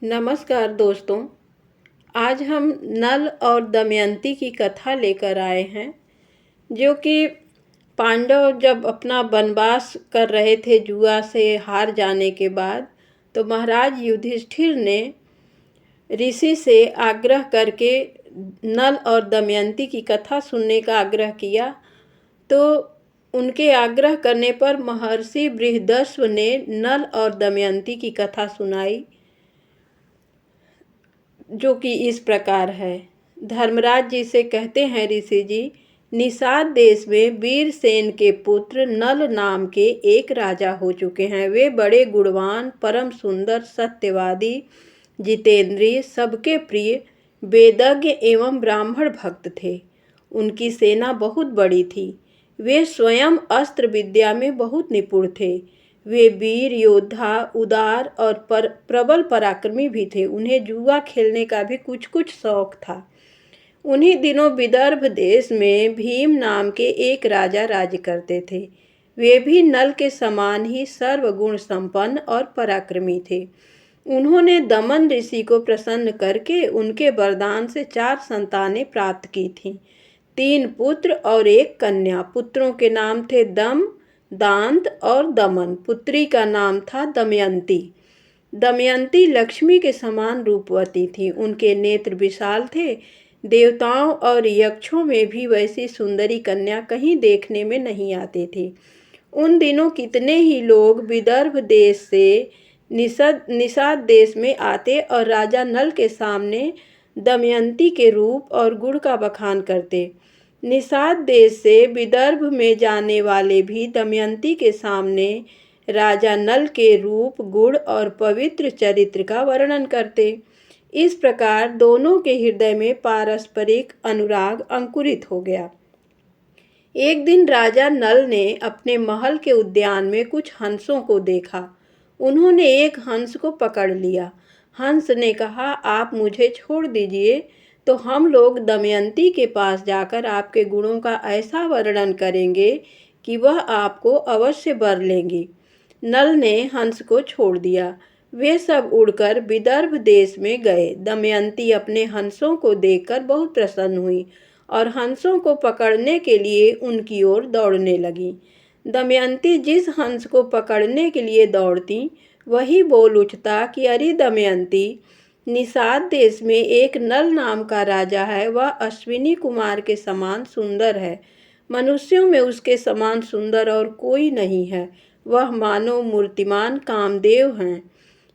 नमस्कार दोस्तों। आज हम नल और दमयंती की कथा लेकर आए हैं, जो कि पांडव जब अपना वनवास कर रहे थे जुआ से हार जाने के बाद, तो महाराज युधिष्ठिर ने ऋषि से आग्रह करके नल और दमयंती की कथा सुनने का आग्रह किया। तो उनके आग्रह करने पर महर्षि बृहदस्व ने नल और दमयंती की कथा सुनाई, जो कि इस प्रकार है। धर्मराज जी से कहते हैं ऋषि जी, निषाद देश में वीरसेन के पुत्र नल नाम के एक राजा हो चुके हैं। वे बड़े गुणवान, परम सुंदर, सत्यवादी, जितेंद्रिय, सबके प्रिय, वेदज्ञ एवं ब्राह्मण भक्त थे। उनकी सेना बहुत बड़ी थी। वे स्वयं अस्त्र विद्या में बहुत निपुण थे। वे वीर योद्धा, उदार और प्रबल पराक्रमी भी थे। उन्हें जुआ खेलने का भी कुछ कुछ शौक था। उन्हीं दिनों विदर्भ देश में भीम नाम के एक राजा राज्य करते थे। वे भी नल के समान ही सर्वगुण संपन्न और पराक्रमी थे। उन्होंने दमन ऋषि को प्रसन्न करके उनके वरदान से 4 संतानें प्राप्त की थीं। 3 पुत्र और 1 कन्या। पुत्रों के नाम थे दम, दांत और दमन। पुत्री का नाम था दमयंती। दमयंती लक्ष्मी के समान रूपवती थी। उनके नेत्र विशाल थे। देवताओं और यक्षों में भी वैसी सुंदरी कन्या कहीं देखने में नहीं आती थी। उन दिनों कितने ही लोग विदर्भ देश से निषाद देश में आते और राजा नल के सामने दमयंती के रूप और गुण का बखान करते। निषाद देश से विदर्भ में जाने वाले भी दमयंती के सामने राजा नल के रूप, गुण और पवित्र चरित्र का वर्णन करते। इस प्रकार दोनों के हृदय में पारस्परिक अनुराग अंकुरित हो गया। एक दिन राजा नल ने अपने महल के उद्यान में कुछ हंसों को देखा। उन्होंने एक हंस को पकड़ लिया। हंस ने कहा, आप मुझे छोड़ दीजिए तो हम लोग दमयंती के पास जाकर आपके गुणों का ऐसा वर्णन करेंगे कि वह आपको अवश्य वर लेंगी। नल ने हंस को छोड़ दिया। वे सब उड़कर विदर्भ देश में गए। दमयंती अपने हंसों को देखकर बहुत प्रसन्न हुई और हंसों को पकड़ने के लिए उनकी ओर दौड़ने लगी। दमयंती जिस हंस को पकड़ने के लिए दौड़ती, वही बोल उठता कि अरे दमयंती, निषाद देश में एक नल नाम का राजा है। वह अश्विनी कुमार के समान सुंदर है। मनुष्यों में उसके समान सुंदर और कोई नहीं है। वह मानो मूर्तिमान कामदेव हैं।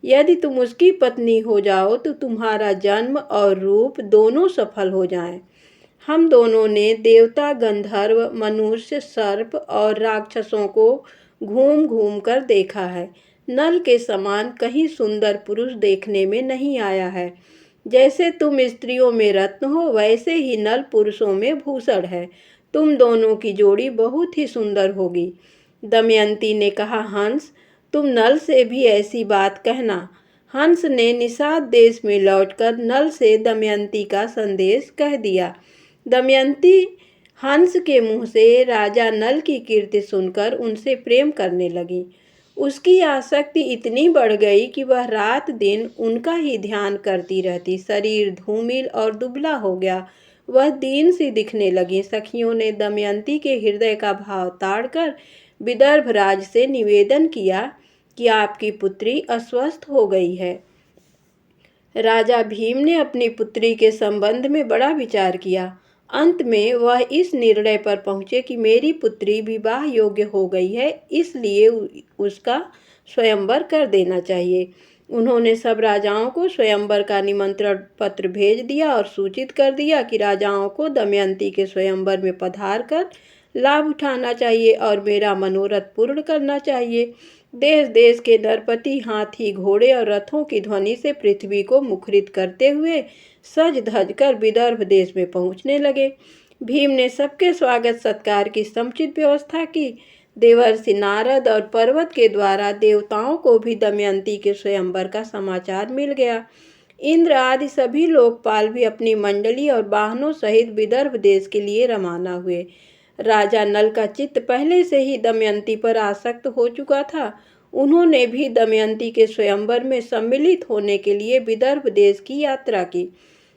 यदि तुम उसकी पत्नी हो जाओ तो तुम्हारा जन्म और रूप दोनों सफल हो जाएं। हम दोनों ने देवता, गंधर्व, मनुष्य, सर्प और राक्षसों को घूम घूम कर देखा है। नल के समान कहीं सुंदर पुरुष देखने में नहीं आया है। जैसे तुम स्त्रियों में रत्न हो, वैसे ही नल पुरुषों में भूषण है। तुम दोनों की जोड़ी बहुत ही सुंदर होगी। दमयंती ने कहा, हंस, तुम नल से भी ऐसी बात कहना। हंस ने निषाद देश में लौटकर नल से दमयंती का संदेश कह दिया। दमयंती हंस के मुंह से राजा नल की कीर्ति सुनकर उनसे प्रेम करने लगी। उसकी आसक्ति इतनी बढ़ गई कि वह रात दिन उनका ही ध्यान करती रहती। शरीर धूमिल और दुबला हो गया। वह दीन सी दिखने लगी। सखियों ने दमयंती के हृदय का भाव ताड़कर विदर्भ राज से निवेदन किया कि आपकी पुत्री अस्वस्थ हो गई है। राजा भीम ने अपनी पुत्री के संबंध में बड़ा विचार किया। अंत में वह इस निर्णय पर पहुंचे कि मेरी पुत्री विवाह योग्य हो गई है, इसलिए उसका स्वयंवर कर देना चाहिए। उन्होंने सब राजाओं को स्वयंवर का निमंत्रण पत्र भेज दिया और सूचित कर दिया कि राजाओं को दमयंती के स्वयंवर में पधार कर लाभ उठाना चाहिए और मेरा मनोरथ पूर्ण करना चाहिए। देश देश के नरपति हाथी, घोड़े और रथों की ध्वनि से पृथ्वी को मुखरित करते हुए सज धज कर विदर्भ देश में पहुंचने लगे। भीम ने सबके स्वागत सत्कार की समुचित व्यवस्था की। देवर्षि नारद और पर्वत के द्वारा देवताओं को भी दमयंती के स्वयंवर का समाचार मिल गया। इंद्र आदि सभी लोकपाल भी अपनी मंडली और वाहनों सहित विदर्भ देश के लिए रवाना हुए। राजा नल का चित्त पहले से ही दमयंती पर आसक्त हो चुका था। उन्होंने भी दमयंती के स्वयंवर में सम्मिलित होने के लिए विदर्भ देश की यात्रा की।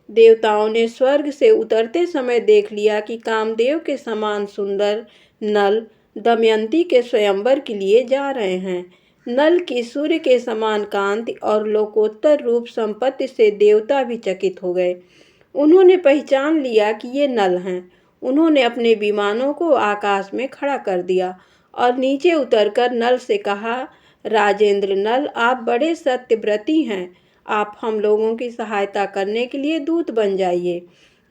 देवताओं ने स्वर्ग से उतरते समय देख लिया कि कामदेव के समान सुंदर नल दमयंती के स्वयंवर के लिए जा रहे हैं। नल की सूर्य के समान कांति और लोकोत्तर रूप संपत्ति से देवता भी चकित हो गए। उन्होंने पहचान लिया कि ये नल हैं। उन्होंने अपने विमानों को आकाश में खड़ा कर दिया और नीचे उतरकर नल से कहा, राजेंद्र नल, आप बड़े सत्यव्रती हैं। आप हम लोगों की सहायता करने के लिए दूत बन जाइए।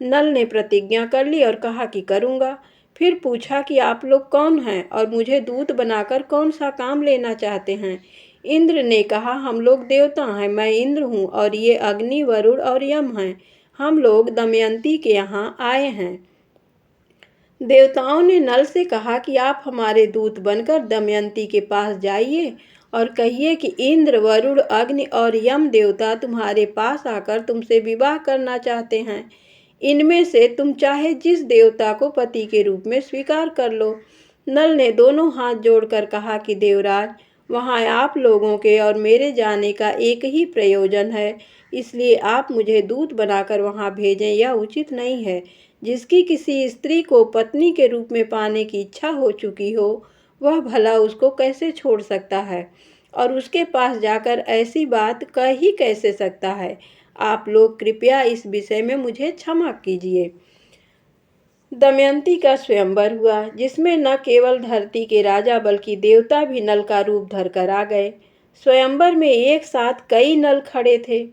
नल ने प्रतिज्ञा कर ली और कहा कि करूँगा। फिर पूछा कि आप लोग कौन हैं और मुझे दूत बनाकर कौन सा काम लेना चाहते हैं। इंद्र ने कहा, हम लोग देवता हैं, मैं इंद्र हूँ और ये अग्नि, वरुण और यम हैं। हम लोग दमयंती के यहाँ आए हैं। देवताओं ने नल से कहा कि आप हमारे दूत बनकर दमयंती के पास जाइए और कहिए कि इंद्र, वरुण, अग्नि और यम देवता तुम्हारे पास आकर तुमसे विवाह करना चाहते हैं। इनमें से तुम चाहे जिस देवता को पति के रूप में स्वीकार कर लो। नल ने दोनों हाथ जोड़कर कहा कि देवराज, वहाँ आप लोगों के और मेरे जाने का एक ही प्रयोजन है, इसलिए आप मुझे दूत बनाकर वहाँ भेजें, यह उचित नहीं है। जिसकी किसी स्त्री को पत्नी के रूप में पाने की इच्छा हो चुकी हो, वह भला उसको कैसे छोड़ सकता है और उसके पास जाकर ऐसी बात कह ही कैसे सकता है। आप लोग कृपया इस विषय में मुझे क्षमा कीजिए। दमयंती का स्वयंवर हुआ, जिसमें न केवल धरती के राजा बल्कि देवता भी नल का रूप धरकर आ गए। स्वयंवर में एक साथ कई नल खड़े थे।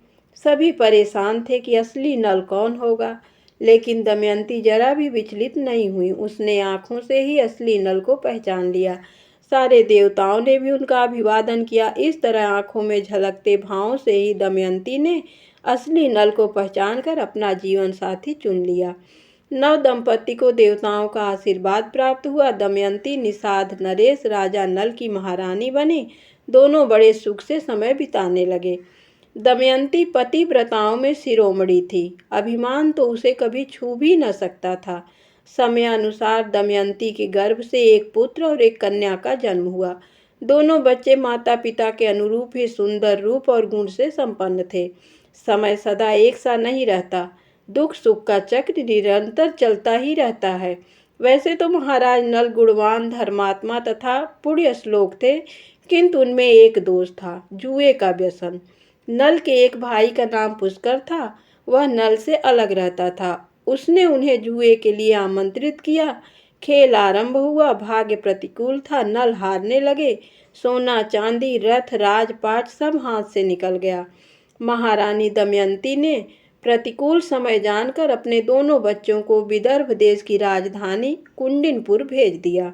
सभी परेशान थे कि असली नल कौन होगा, लेकिन दमयंती जरा भी विचलित नहीं हुई। उसने आंखों से ही असली नल को पहचान लिया। सारे देवताओं ने भी उनका अभिवादन किया। इस तरह आंखों में झलकते भावों से ही दमयंती ने असली नल को पहचानकर अपना जीवन साथी चुन लिया। नव दंपति को देवताओं का आशीर्वाद प्राप्त हुआ। दमयंती निषाद नरेश राजा नल की महारानी बनी। दोनों बड़े सुख से समय बिताने लगे। दमयंती पतिव्रताओं में शिरोमणि थी। अभिमान तो उसे कभी छू भी न सकता था। समयानुसार दमयंती के गर्भ से एक पुत्र और एक कन्या का जन्म हुआ। दोनों बच्चे माता पिता के अनुरूप ही सुंदर रूप और गुण से संपन्न थे। समय सदा एक सा नहीं रहता। दुख सुख का चक्र निरंतर चलता ही रहता है। वैसे तो महाराज नल गुणवान, धर्मात्मा तथा पुण्य श्लोक थे, किंतु उनमें एक दोष था, जुए का व्यसन। नल के एक भाई का नाम पुष्कर था। वह नल से अलग रहता था। उसने उन्हें जुए के लिए आमंत्रित किया। खेल आरंभ हुआ। भाग्य प्रतिकूल था। नल हारने लगे। सोना, चांदी, रथ, राजपाट सब हाथ से निकल गया। महारानी दमयंती ने प्रतिकूल समय जानकर अपने दोनों बच्चों को विदर्भ देश की राजधानी कुंडिनपुर भेज दिया।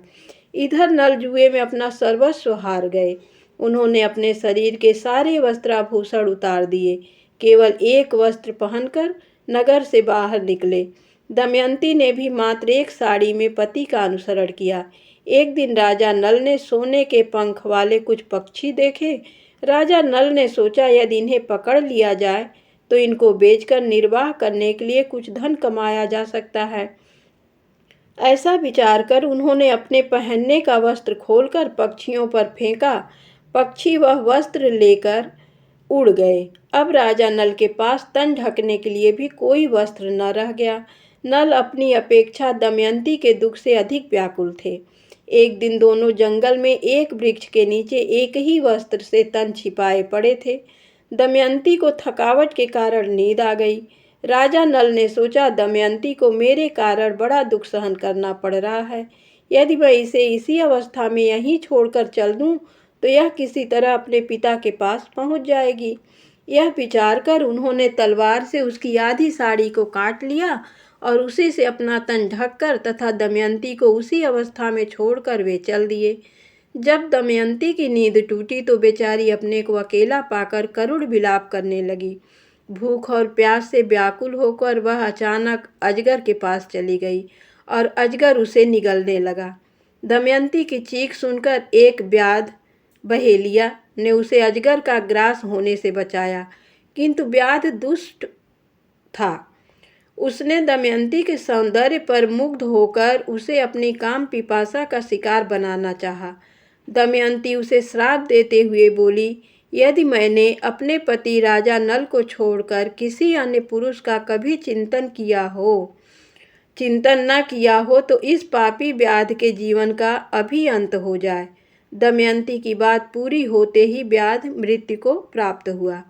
इधर नल जुए में अपना सर्वस्व हार गए। उन्होंने अपने शरीर के सारे वस्त्राभूषण उतार दिए। केवल एक वस्त्र पहनकर नगर से बाहर निकले। दमयंती ने भी मात्र एक साड़ी में पति का अनुसरण किया। एक दिन राजा नल ने सोने के पंख वाले कुछ पक्षी देखे। राजा नल ने सोचा, यदि इन्हें पकड़ लिया जाए तो इनको बेचकर निर्वाह करने के लिए कुछ धन कमाया जा सकता है। ऐसा विचार कर उन्होंने अपने पहनने का वस्त्र खोलकर पक्षियों पर फेंका। पक्षी वह वस्त्र लेकर उड़ गए। अब राजा नल के पास तन ढकने के लिए भी कोई वस्त्र न रह गया। नल अपनी अपेक्षा दमयंती के दुख से अधिक व्याकुल थे। एक दिन दोनों जंगल में एक वृक्ष के नीचे एक ही वस्त्र से तन छिपाए पड़े थे। दमयंती को थकावट के कारण नींद आ गई। राजा नल ने सोचा, दमयंती को मेरे कारण बड़ा दुख सहन करना पड़ रहा है। यदि मैं इसे इसी अवस्था में यहीं छोड़कर चल दूं तो यह किसी तरह अपने पिता के पास पहुंच जाएगी। यह विचार कर उन्होंने तलवार से उसकी आधी साड़ी को काट लिया और उसी से अपना तन ढककर तथा दमयंती को उसी अवस्था में छोड़कर वे चल दिए। जब दमयंती की नींद टूटी तो बेचारी अपने को अकेला पाकर करुण विलाप करने लगी। भूख और प्यास से व्याकुल होकर वह अचानक अजगर के पास चली गई और अजगर उसे निगलने लगा। दमयंती की चीख सुनकर एक व्याध बहेलिया ने उसे अजगर का ग्रास होने से बचाया, किंतु व्याध दुष्ट था। उसने दमयंती के सौंदर्य पर मुग्ध होकर उसे अपनी काम पिपासा का शिकार बनाना चाहा। दमयंती उसे श्राप देते हुए बोली, यदि मैंने अपने पति राजा नल को छोड़कर किसी अन्य पुरुष का कभी चिंतन न किया हो तो इस पापी व्याध के जीवन का अभी अंत हो जाए। दमयंती की बात पूरी होते ही व्याध मृत्यु को प्राप्त हुआ।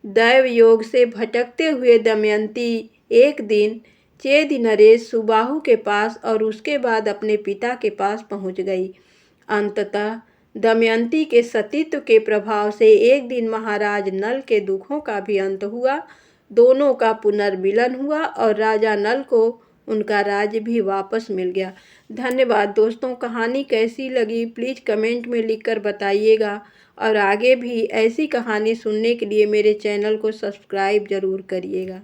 दैव योग से भटकते हुए दमयंती एक दिन चेदि नरेश सुबाहु के पास और उसके बाद अपने पिता के पास पहुंच गई। अंततः दमयंती के सतीत्व के प्रभाव से एक दिन महाराज नल के दुखों का भी अंत हुआ। दोनों का पुनर्मिलन हुआ और राजा नल को उनका राज्य भी वापस मिल गया। धन्यवाद दोस्तों। कहानी कैसी लगी प्लीज़ कमेंट में लिखकर बताइएगा और आगे भी ऐसी कहानी सुनने के लिए मेरे चैनल को सब्सक्राइब ज़रूर करिएगा।